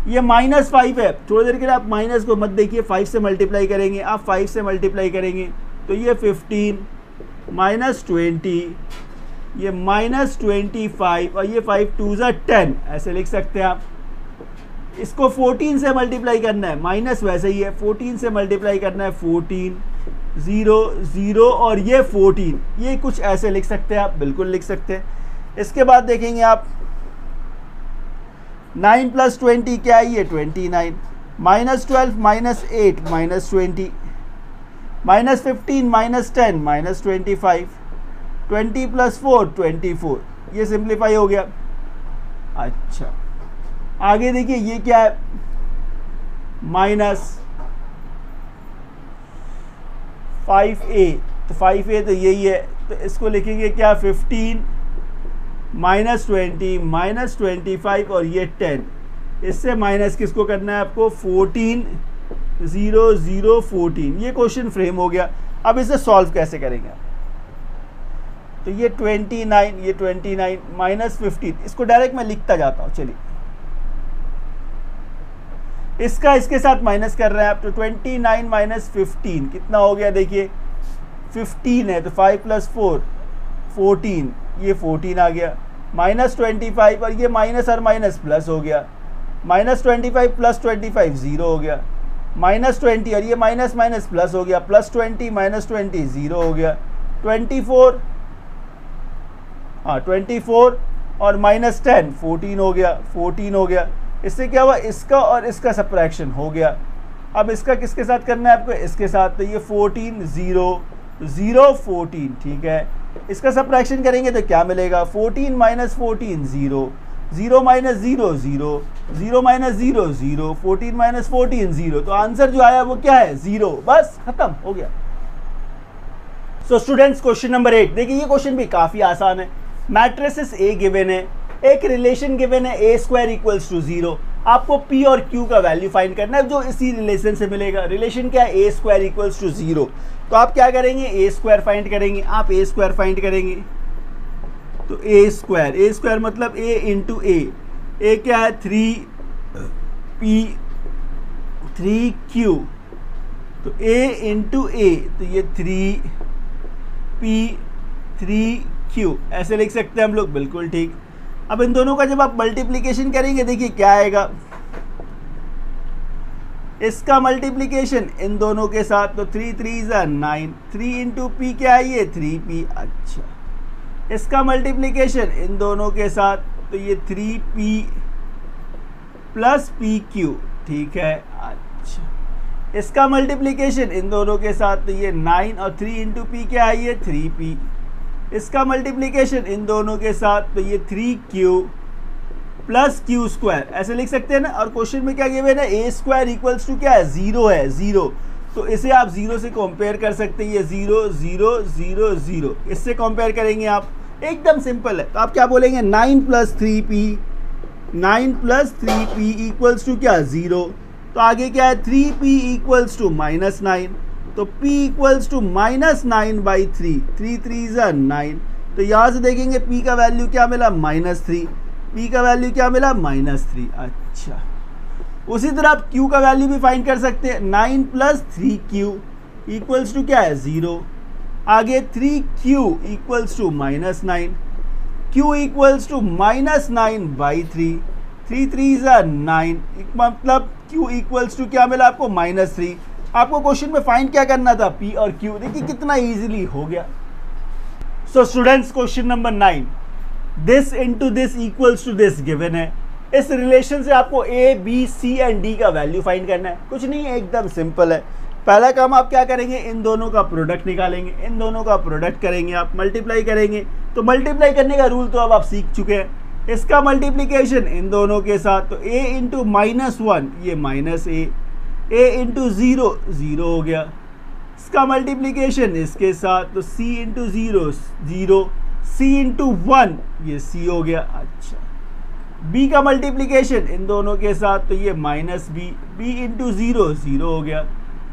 Speaker 1: ये -5 है, थोड़ी देर के लिए आप माइनस को मत देखिए, 5 से मल्टीप्लाई करेंगे, आप 5 से मल्टीप्लाई करेंगे तो ये 15 -20, ये -25 और ये 5 2 ज़ा 10, ऐसे लिख सकते हैं आप। इसको 14 से मल्टीप्लाई करना है, माइनस वैसे ही है, 14 से मल्टीप्लाई करना है, 14 0 0 और ये 14, ये कुछ ऐसे लिख सकते हैं आप, बिल्कुल लिख सकते हैं। इसके बाद देखेंगे आप 9 + 20 क्या है, ये 29, -12 -8 -20, -15 -10 -25, 20 + 4 24, ये सिंप्लीफाई हो गया। अच्छा, आगे देखिए ये क्या है, -5a, तो 5a तो यही है, तो इसको लिखेंगे क्या, 15 -20 -25 और ये 10, इससे माइनस किसको करना है आपको, 14 0 0 14, ये क्वेश्चन फ्रेम हो गया। अब इसे सॉल्व कैसे करेंगे, तो ये 29, ये 29 -15, इसको डायरेक्ट मैं लिखता जाता हूँ, चलिए इसका इसके साथ माइनस कर रहे हैं आप, तो 29 - 15 कितना हो गया, देखिए 15 है, तो 5 + 4 14, ये 14 आ गया, -25 और ये माइनस और माइनस प्लस हो गया, -25 + 25 0 हो गया, -20 और ये माइनस माइनस प्लस हो गया, +20 -20 0 हो गया, 24, हाँ 24 और -10 14 हो गया, 14 हो गया। इससे क्या हुआ, इसका और इसका सब्ट्रैक्शन हो गया। अब इसका किसके साथ करना है आपको, इसके साथ, तो ये 14 0 0 14, ठीक है। इसका सब्ट्रैक्शन करेंगे तो क्या मिलेगा, 14 - 14 0 0 - 0 0 0 - 0 0 14 - 14 0, तो आंसर जो आया वो क्या है, 0, बस खत्म हो गया। सो स्टूडेंट्स, क्वेश्चन नंबर 8 देखिए, ये क्वेश्चन भी काफी आसान है। मैट्रिसेस A गिवन है, एक रिलेशन गिवन है A² = 0, आपको P और Q का वैल्यू फाइंड करना है जो इसी रिलेशन से मिलेगा। रिलेशन क्या है, A² = 0, तो आप क्या करेंगे, A² फाइंड करेंगे, आप A² फाइंड करेंगे, तो A² मतलब A × A क्या है, 3P 3Q, तो A × A, तो ये 3P 3Q, ऐसे लिख सकते हैं हम लोग, बिल्कुल ठीक। अब इन दोनों का जब आप मल्टीप्लिकेशन करेंगे, देखिए क्या आएगा, इसका मल्टीप्लिकेशन इन दोनों के साथ, तो 3 3 = 9, 3 × P क्या है, ये 3P, अच्छा। इसका मल्टीप्लिकेशन इन दोनों के साथ, तो ये 3P + PQ, ठीक है, अच्छा। इसका मल्टीप्लिकेशन इन दोनों के साथ, तो ये 9 और 3 × P क्या है, ये 3P। इसका मल्टीप्लिकेशन इन दोनों के साथ, तो ये 3Q + Q², ऐसे लिख सकते हैं ना। और क्वेश्चन में क्या गिवन है, A² = क्या है, 0 है, 0, तो इसे आप 0 से कंपेयर कर सकते हैं, ये 0 0 0 0, इससे कंपेयर करेंगे आप, एकदम सिंपल है। तो आप क्या बोलेंगे, 9 + 3P 9 + 3P = क्या, 0, तो आगे क्या है, 3P = -9, तो P = -9/3, 3 3 = 9, तो यहाँ से देखेंगे P का वैल्यू क्या मिला, -3, P का वैल्यू क्या मिला, -3, अच्छा। उसी तरह आप Q का वैल्यू भी फाइंड कर सकते हैं, 9 + 3Q = क्या है, 0, आगे 3Q = -9, Q = -9/3, 3 3 = 9, मतलब Q = क्या मिला आपको, -3। आपको क्वेश्चन में फाइंड क्या करना था, P और Q, देखिए कितना इजीली हो गया। So students, question number 9, this × this = this given है। इस रिलेशन से आपको A, B, C and D का वैल्यू फाइंड करना है, कुछ नहीं है, एकदम सिंपल है। पहला काम आप क्या करेंगे, इन दोनों का प्रोडक्ट निकालेंगे, इन दोनों का प्रोडक्ट करेंगे, आप मल्टीप्लाई करेंगे, तो मल्टीप्लाई करने का रूल तो अब आप सीख चुके हैं। इसका मल्टीप्लिकेशन इन दोनों के साथ, तो A × -1, ये -A, A × 0 0 हो गया। इसका मल्टीप्लिकेशन इसके साथ, तो C × 0 0, C × 1, ये C हो गया, अच्छा। B का मल्टीप्लिकेशन इन दोनों के साथ, तो ये -B, B × 0 0 हो गया।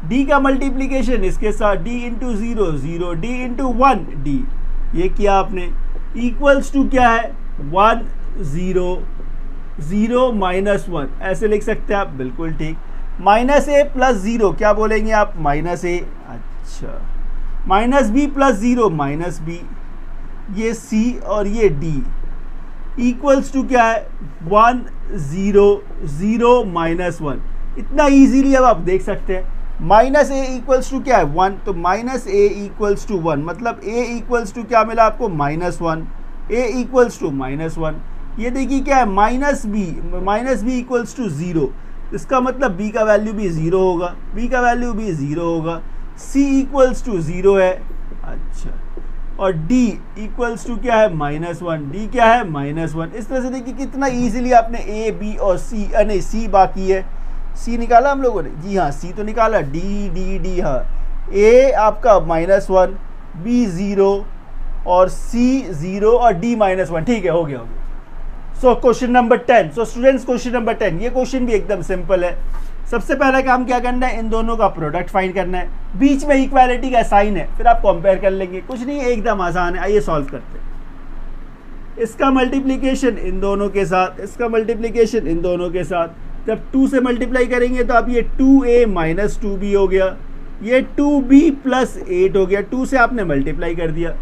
Speaker 1: D का मल्टीप्लिकेशन इसके साथ, D × 0 0, D × 1 D, ये किया आपने। इक्वल्स टू क्या है, 1 0 0 -1, ऐसे लिख सकते हैं आप, बिल्कुल ठीक। -a + 0 क्या बोलेंगे आप, -a, अच्छा। -b + 0 -b, ये c और ये d। इक्वल्स टू क्या है, 1 0 0 -1। इतना इजीली अब आप देख सकते हैं। -a इक्वल्स टू क्या है, 1, तो -a इक्वल्स टू 1, मतलब a इक्वल्स टू क्या मिला आपको, -1, a इक्वल्स टू -1। ये देखिए क्या है, -b इक्वल्स टू 0, इसका मतलब b का वैल्यू भी 0 होगा, b का वैल्यू भी 0 होगा। c इक्वल्स टू 0 है, अच्छा। और d इक्वल्स टू क्या है, -1, d क्या है, -1। इस तरह से देखिए कितना इजीली आपने a b और c, नहीं c बाकी है, c निकाला हम लोगों ने, जी हाँ c तो निकाला, d, हाँ a आपका -1, b 0 और c 0 और d -1, ठीक है, हो गया। So question number 10। सो स्टूडेंट्स क्वेश्चन नंबर 10, ये क्वेश्चन भी एकदम सिंपल है। सबसे पहला काम क्या करना है, इन दोनों का प्रोडक्ट फाइंड करना है, बीच में इक्वालिटी का साइन है, फिर आप कंपेयर कर लेंगे, कुछ नहीं है, एकदम आसान है। आइए सॉल्व करते हैं। इसका मल्टीप्लिकेशन इन दोनों के साथ, इसका मल्टीप्लिकेशन इन दोनों के साथ, जब 2 से मल्टीप्लाई करेंगे तो आप ये 2a - 2b हो गया, ये 2b + 8 हो गया, 2 से आपने मल्टीप्लाई कर दिया।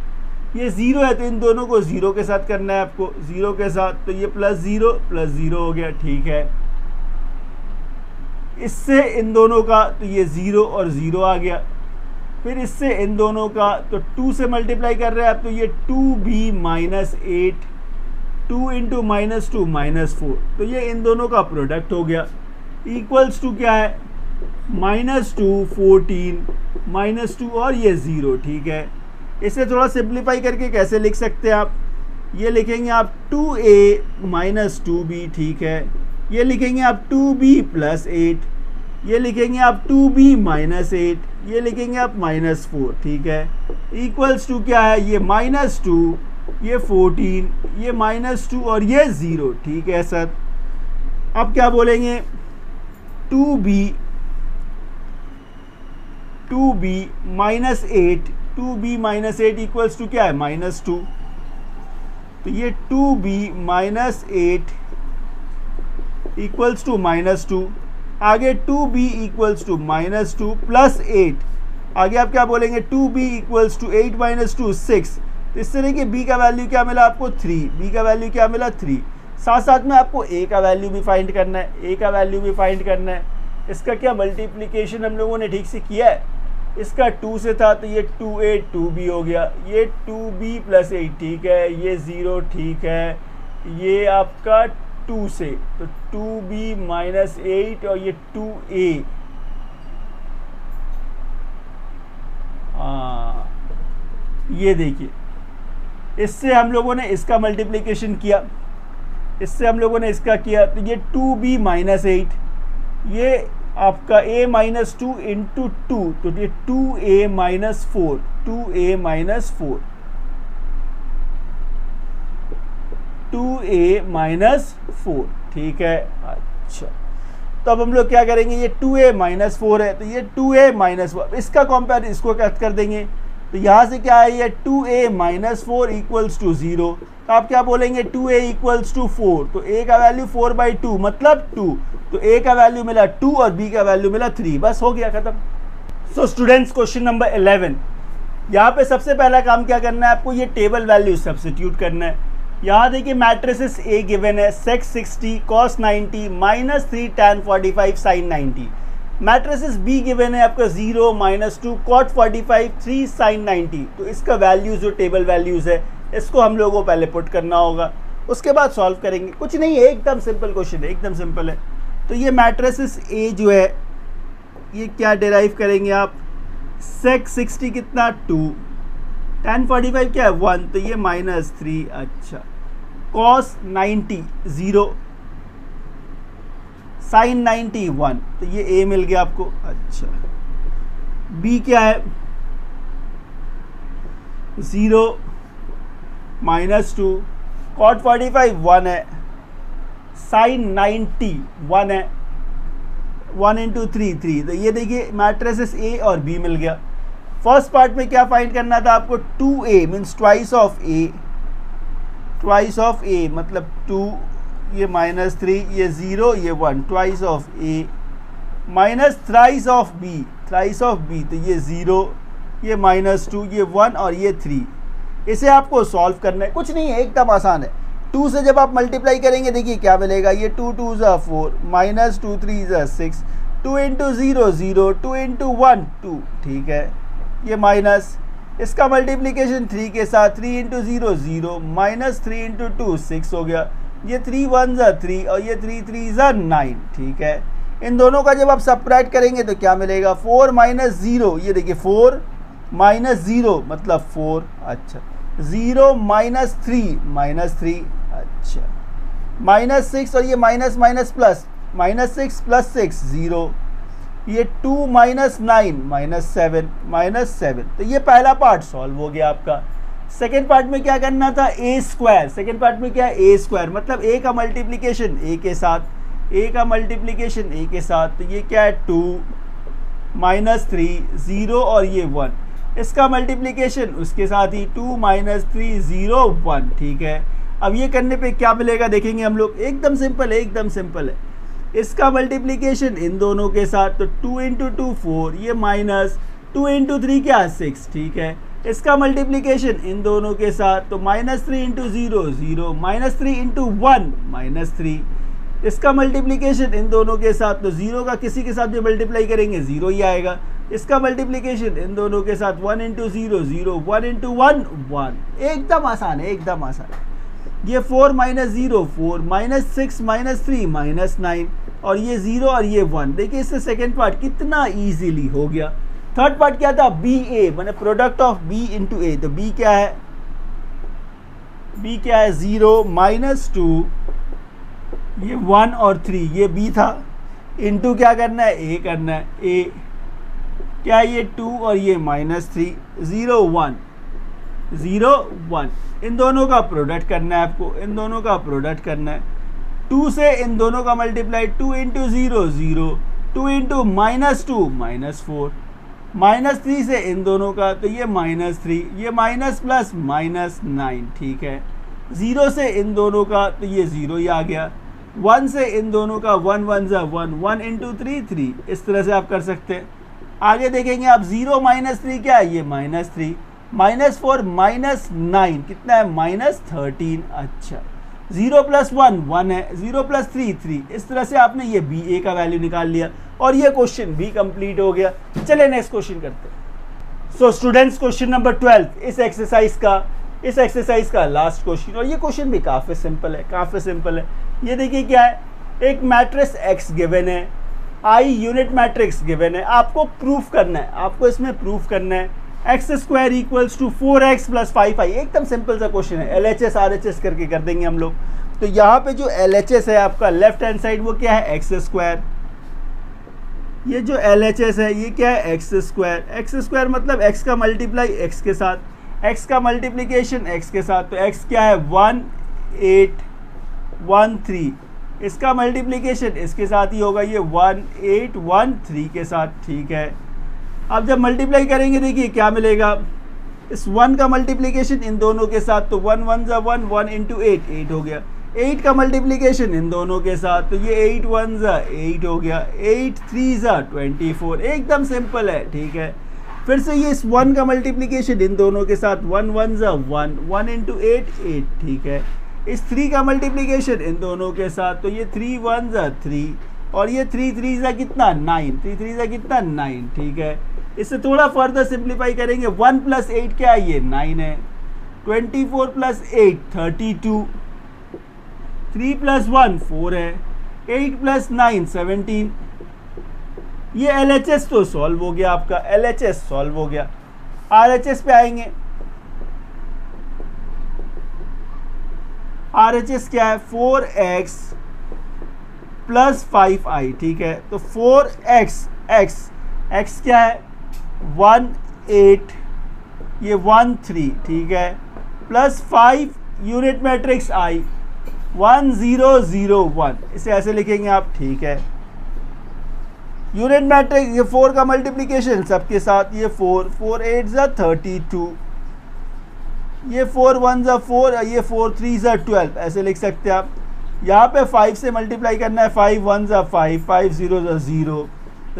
Speaker 1: ये 0 है तो इन दोनों को 0 के साथ करना है आपको, 0 के साथ, तो ये +0 हो गया, ठीक है। इससे इन दोनों का तो ये 0 और 0 आ गया, फिर इससे इन दोनों का तो 2 से मल्टीप्लाई कर रहे हैं आप, तो ये 2b - 8, 2 × -2 -4, तो ये इन दोनों का प्रोडक्ट हो गया। इक्वल्स टू क्या है, -2 14 -2 और ये 0, ठीक है। इसे थोड़ा सिंप्लीफाई करके कैसे लिख सकते हैं आप, ये लिखेंगे आप 2a - 2b, ठीक है। ये लिखेंगे आप 2b + 8, ये लिखेंगे आप 2b - 8, ये लिखेंगे आप -4, ठीक है। इक्वल्स टू क्या है, ये -2, ये 14, ये -2 और ये 0, ठीक है सर। अब क्या बोलेंगे, 2b - 8, 2b - 8 इक्वल्स टू क्या है, -2, तो ये 2b - 8 इक्वल्स टू -2, आगे 2b इक्वल्स टू -2 + 8, आगे आप क्या बोलेंगे, 2b इक्वल्स टू 8 - 2 6, तो इस तरह के b का वैल्यू क्या मिला आपको, 3, b का वैल्यू क्या मिला, 3। साथ साथ में आपको a का वैल्यू भी फाइंड करना है, a का वैल्यू भी फाइंड करना है। इसका क्या मल्टीप्लिकेशन हम लोगों ने ठीक से किया है, इसका 2 से था तो ये 2a 2b हो गया, ये 2b + 8, ठीक है, ये 0, ठीक है, ये आपका 2 से तो 2b - 8 और ये 2a, ये देखिए, इससे हम लोगों ने इसका मल्टीप्लिकेशन किया, इससे हम लोगों ने इसका किया, तो ये 2b - 8, ये आपका a - 2 × 2, तो ये 2a - 4, 2a - 4, 2a - 4, ठीक है, अच्छा। तो अब हम लोग क्या करेंगे, ये 2a - 4 है, तो ये 2a - 4, इसका कंपेयर इसको कट कर देंगे, तो यहाँ से क्या है, ये 2a - 4 इक्वल्स टू 0, तो आप क्या बोलेंगे, 2a इक्वल्स टू 4, तो a का वैल्यू 4/2 मतलब 2, तो a का वैल्यू मिला 2 और b का वैल्यू मिला 3, बस हो गया खत्म। सो स्टूडेंट्स क्वेश्चन नंबर 11, यहाँ पे सबसे पहला काम क्या करना है आपको, ये टेबल वैल्यू सब्स्टिट्यूट करना है। यहाँ देखिए मैट्रिसेस A गिवन है, sec 60 cos 90 -3 tan 45 sin 90। Matrices B given है आपका 0 -2 cot 45 3 sin 90। तो इसका वैल्यूज जो टेबल वैल्यूज है इसको हम लोगों को पहले पुट करना होगा, उसके बाद सॉल्व करेंगे। कुछ नहीं है, एकदम सिंपल क्वेश्चन है, एकदम सिंपल है। तो ये मैट्रिसेस A जो है ये क्या डिराइव करेंगे आप, sec 60 कितना 2, tan 45 क्या है 1, तो ये -3, अच्छा। cos 90 0, sin 90 1, तो ये A मिल गया आपको, अच्छा। B क्या है 0 -2, cot 45 1 है, sin 90 1 है, 1 × 3 3, तो ये देखिए मैट्रिसेस A और B मिल गया। फर्स्ट पार्ट में क्या फाइंड करना था आपको, 2a means twice of a मतलब 2, ये -3, ये 0, ये 1, twice of a minus thrice of b, तो ये 0, ये -2, ये 1 और ये 3। इसे आपको सॉल्व करना है, कुछ नहीं है, एकदम आसान है। 2 से जब आप मल्टीप्लाई करेंगे देखिए क्या मिलेगा, ये 2 2 ज़ा 4, -2 3 ज़ा 6, 2 × 0 0, 2 × 1 2, ठीक है। ये माइनस, इसका मल्टीप्लिकेशन 3 के साथ, 3 × 0 0, -3 × 2 6 हो गया, ये 3 1 ज़ा 3 और ये 3 3 ज़ा 9, ठीक है। इन दोनों का जब आप सबट्रैक्ट करेंगे तो क्या मिलेगा, 4 - 0, ये देखिए 4 - 0 मतलब 4, अच्छा, 0 - 3, अच्छा, -6 और ये माइनस माइनस प्लस, -6 + 6 0, ये 2 - 9 -7, तो ये पहला पार्ट सॉल्व हो गया आपका। सेकेंड पार्ट में क्या करना था, a स्क्वायर, सेकेंड पार्ट में क्या है, a स्क्वायर मतलब a का मल्टीप्लिकेशन a के साथ, तो ये क्या है 2 -3 0 और ये 1, इसका मल्टीप्लिकेशन उसके साथ ही 2 - 3 0 1, ठीक है। अब ये करने पे क्या मिलेगा देखेंगे हम लोग, एकदम सिंपल है। इसका मल्टीप्लिकेशन इन दोनों के साथ, तो 2 × 2 4, ये माइनस 2 × 3 क्या 6, ठीक है। इसका मल्टीप्लिकेशन इन दोनों के साथ, तो -3 × 0 0, -3 × 1 -3, इसका मल्टीप्लिकेशन इन दोनों के साथ, तो 0 का किसी के साथ भी मल्टीप्लाई करेंगे 0 ही आएगा। इसका मल्टीप्लिकेशन इन दोनों के साथ, 1 × 0 0, 1 × 1 1, एकदम आसान है, ये 4 - 0 4, -6 -3 -9 और ये 0 और ये 1, देखिए इससे सेकेंड पार्ट कितना इजीली हो गया। थर्ड पार्ट क्या था, BA मैंने प्रोडक्ट ऑफ B × A, तो B क्या है, 0 -2, ये 1 और 3, ये B था, इनटू क्या करना है, A करना है, A क्या है, ये 2 और ये -3, 0 1 0 1, इन दोनों का प्रोडक्ट करना है आपको, 2 से इन दोनों का मल्टीप्लाई, 2 × 0 0, 2 × -2 -4, -3 से इन दोनों का, तो ये -3, ये माइनस प्लस -9, ठीक है। 0 से इन दोनों का, तो ये 0 ही आ गया। 1 से इन दोनों का, 1 1 ज़ा 1, 1 × 3 3, इस तरह से आप कर सकते हैं। आगे देखेंगे आप, 0 - 3 क्या है, ये -3, -4 -9 कितना है, -13, अच्छा, 0 + 1 1 है, 0 + 3 3, इस तरह से आपने ये BA का वैल्यू निकाल लिया और ये क्वेश्चन भी कंप्लीट हो गया। चलिए नेक्स्ट क्वेश्चन करते हैं। सो स्टूडेंट्स, क्वेश्चन नंबर 12 इस एक्सरसाइज का लास्ट क्वेश्चन, और ये क्वेश्चन भी काफ़ी सिंपल है, ये देखिए क्या है, एक मैट्रिक्स X गिवन है, I यूनिट मैट्रिक्स गिवन है, आपको प्रूफ करना है, x² = 4x + 5i, एकदम सिंपल सा क्वेश्चन है, LHS RHS करके कर देंगे हम लोग। तो यहाँ पे जो LHS है आपका लेफ्ट हैंड साइड, वो क्या है, x², ये जो LHS है ये क्या है, x² मतलब x का मल्टीप्लाई x के साथ, x का मल्टीप्लिकेशन x के साथ, तो x क्या है 1 8 1 3, इसका मल्टीप्लिकेशन इसके साथ ही होगा, ये 1 8 1 3 के साथ, ठीक है। अब जब मल्टीप्लाई करेंगे देखिए क्या मिलेगा, इस 1 का मल्टीप्लिकेशन इन दोनों के साथ, तो 1 1 ज़ा 1, 1 × 8 8 हो गया। 8 का मल्टीप्लिकेशन इन दोनों के साथ, तो ये 8 1 ज़ा 8 हो गया, 8 3 ज़ा 24, एकदम सिंपल है, ठीक है। फिर से ये इस 1 का मल्टीप्लिकेशन इन दोनों के साथ, 1 1 ज़ा 1, 1 × 8 8, ठीक है। इस 3 का मल्टीप्लिकेशन इन दोनों के साथ, तो ये 3 1 ज़ा 3 और ये 3 3 ज़ा कितना 9, 3 3 ज़ा कितना 9, ठीक है। इससे थोड़ा फर्दर सिंप्लीफाई करेंगे, 1 + 8 क्या है, ये 9 है, 24 + 8 32, 3 + 1 4 है, 8 + 9 17। ये LHS तो सॉल्व हो गया आपका, LHS सॉल्व हो गया। RHS पे आएंगे, RHS क्या है, 4x + 5i, ठीक है। तो 4x x क्या है 1 8, ये 1 3, ठीक है, प्लस 5 यूनिट मैट्रिक्स I 1 0 0 1, इसे ऐसे लिखेंगे आप, ठीक है। यूनिट मैट्रिक्स, ये 4 का मल्टीप्लिकेशन सबके साथ, ये 4 4 8 ज़ा 32, ये 4 1 ज़ा 4, ये 4 3 ज़ा 12, ऐसे लिख सकते हैं आप। यहाँ पे 5 से मल्टीप्लाई करना है, 5 1 ज़ा 5, 5 0 ज़ा 0,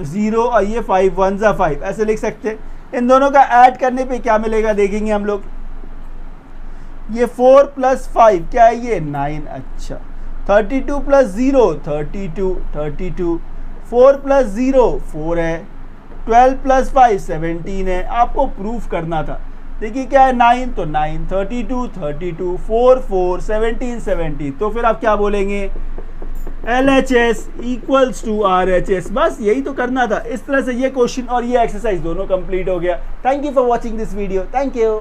Speaker 1: 0 और ये 5 1 ज़ा 5, ऐसे लिख सकते हैं। इन दोनों का ऐड करने पे क्या मिलेगा देखेंगे हम लोग। ये 4 + 5 क्या है, ये 9। अच्छा, 32 + 0 32, 32, 4 + 0 4 है, 12 + 5 17 है। आपको प्रूफ करना था। देखिए क्या है 9, तो 9, 32 32, 4 4, 17 17। तो फिर आप क्या बोलेंगे, LHS = RHS। बस यही तो करना था। इस तरह से ये क्वेश्चन और ये एक्सरसाइज दोनों कंप्लीट हो गया। Thank you for watching this video. Thank you.